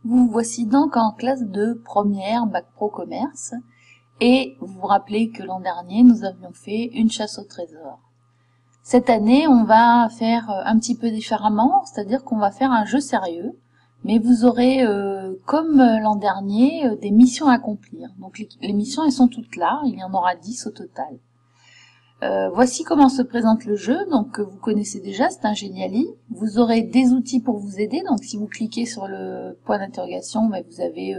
Vous voici donc en classe de première Bac Pro Commerce et vous vous rappelez que l'an dernier nous avions fait une chasse au trésor. Cette année on va faire un petit peu différemment, c'est-à-dire qu'on va faire un jeu sérieux, mais vous aurez comme l'an dernier des missions à accomplir. Donc les missions elles sont toutes là, il y en aura 10 au total. Voici comment se présente le jeu, donc vous connaissez déjà, c'est un Geniali. Vous aurez des outils pour vous aider, donc si vous cliquez sur le point d'interrogation, vous avez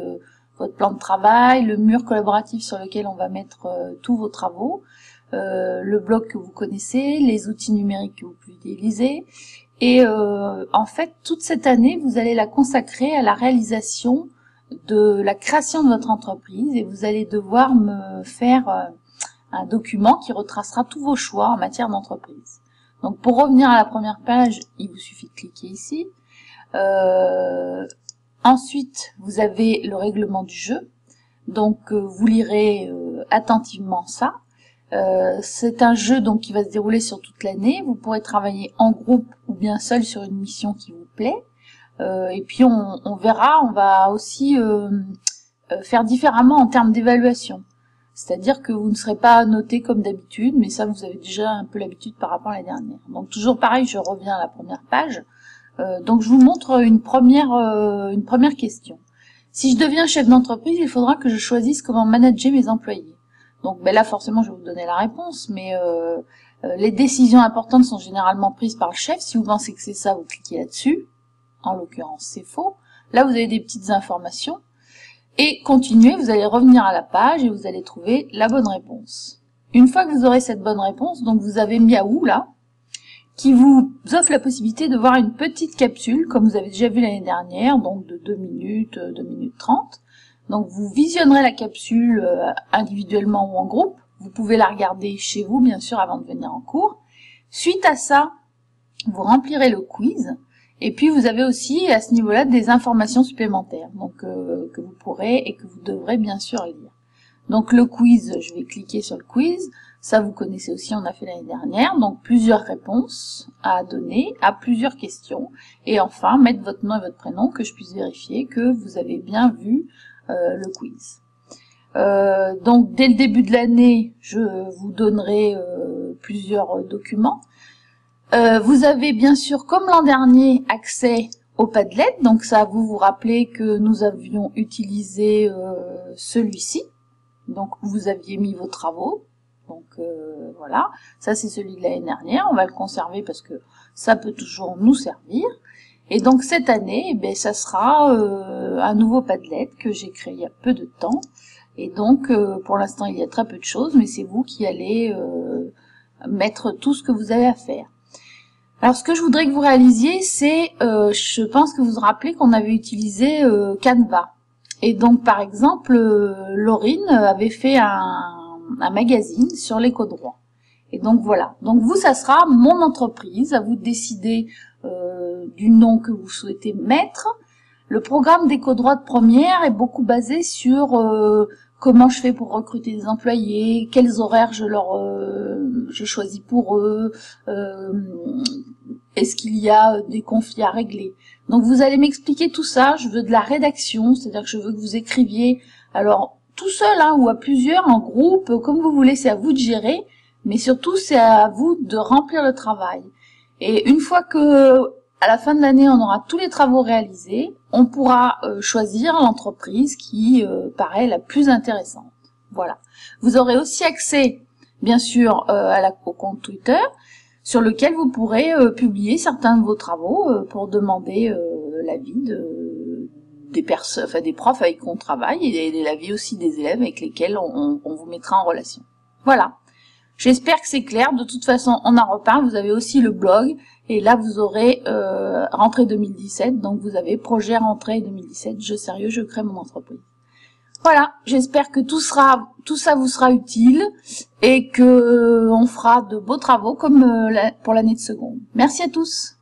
votre plan de travail, le mur collaboratif sur lequel on va mettre tous vos travaux, le blog que vous connaissez, les outils numériques que vous pouvez utiliser. Et en fait, toute cette année, vous allez la consacrer à la réalisation de la création de votre entreprise et vous allez devoir me faire un document qui retracera tous vos choix en matière d'entreprise. Donc pour revenir à la première page, il vous suffit de cliquer ici. Ensuite, vous avez le règlement du jeu. Donc vous lirez attentivement ça. C'est un jeu donc qui va se dérouler sur toute l'année. Vous pourrez travailler en groupe ou bien seul sur une mission qui vous plaît. Et puis on verra, on va aussi faire différemment en termes d'évaluation. C'est-à-dire que vous ne serez pas noté comme d'habitude, mais ça vous avez déjà un peu l'habitude par rapport à l'année dernière. Donc toujours pareil, je reviens à la première page. Donc je vous montre une première question. Si je deviens chef d'entreprise, il faudra que je choisisse comment manager mes employés. Donc là forcément je vais vous donner la réponse, mais les décisions importantes sont généralement prises par le chef. Si vous pensez que c'est ça, vous cliquez là-dessus. En l'occurrence c'est faux. Là vous avez des petites informations. Et continuez, vous allez revenir à la page et vous allez trouver la bonne réponse. Une fois que vous aurez cette bonne réponse, donc vous avez Miaou là, qui vous offre la possibilité de voir une petite capsule, comme vous avez déjà vu l'année dernière, donc de 2 minutes, 2 minutes 30. Donc vous visionnerez la capsule individuellement ou en groupe. Vous pouvez la regarder chez vous, bien sûr, avant de venir en cours. Suite à ça, vous remplirez le quiz. Et puis vous avez aussi à ce niveau-là des informations supplémentaires, donc que vous pourrez et que vous devrez bien sûr lire. Donc le quiz, je vais cliquer sur le quiz, ça vous connaissez aussi, on a fait l'année dernière, donc plusieurs réponses à donner à plusieurs questions, et enfin mettre votre nom et votre prénom, que je puisse vérifier que vous avez bien vu le quiz. Donc dès le début de l'année, je vous donnerai plusieurs documents. Vous avez bien sûr, comme l'an dernier, accès au Padlet. Donc ça, vous vous rappelez que nous avions utilisé celui-ci. Donc vous aviez mis vos travaux. Donc voilà, ça c'est celui de l'année dernière. On va le conserver parce que ça peut toujours nous servir. Et donc cette année, ça sera un nouveau Padlet que j'ai créé il y a peu de temps. Et donc pour l'instant, il y a très peu de choses, mais c'est vous qui allez mettre tout ce que vous avez à faire. Alors ce que je voudrais que vous réalisiez, c'est, je pense que vous vous rappelez qu'on avait utilisé Canva. Et donc par exemple, Laurine avait fait un magazine sur l'éco-droit. Et donc voilà, donc vous ça sera mon entreprise, à vous de décider du nom que vous souhaitez mettre. Le programme d'éco-droit de première est beaucoup basé sur comment je fais pour recruter des employés, quels horaires je choisis pour eux, est-ce qu'il y a des conflits à régler. Donc vous allez m'expliquer tout ça, je veux de la rédaction, c'est-à-dire que je veux que vous écriviez, alors tout seul ou à plusieurs, en groupe, comme vous voulez, c'est à vous de gérer, mais surtout c'est à vous de remplir le travail. Et une fois que à la fin de l'année, on aura tous les travaux réalisés, on pourra choisir l'entreprise qui paraît la plus intéressante. Voilà. Vous aurez aussi accès, bien sûr, au compte Twitter, sur lequel vous pourrez publier certains de vos travaux pour demander l'avis des personnes, enfin des profs avec qui on travaille et l'avis aussi des élèves avec lesquels on vous mettra en relation. Voilà. J'espère que c'est clair. De toute façon, on en reparle. Vous avez aussi le blog. Et là, vous aurez rentrée 2017. Donc, vous avez projet rentrée 2017. Jeu sérieux, je crée mon entreprise. Voilà. J'espère que tout ça vous sera utile et que on fera de beaux travaux comme pour l'année de seconde. Merci à tous.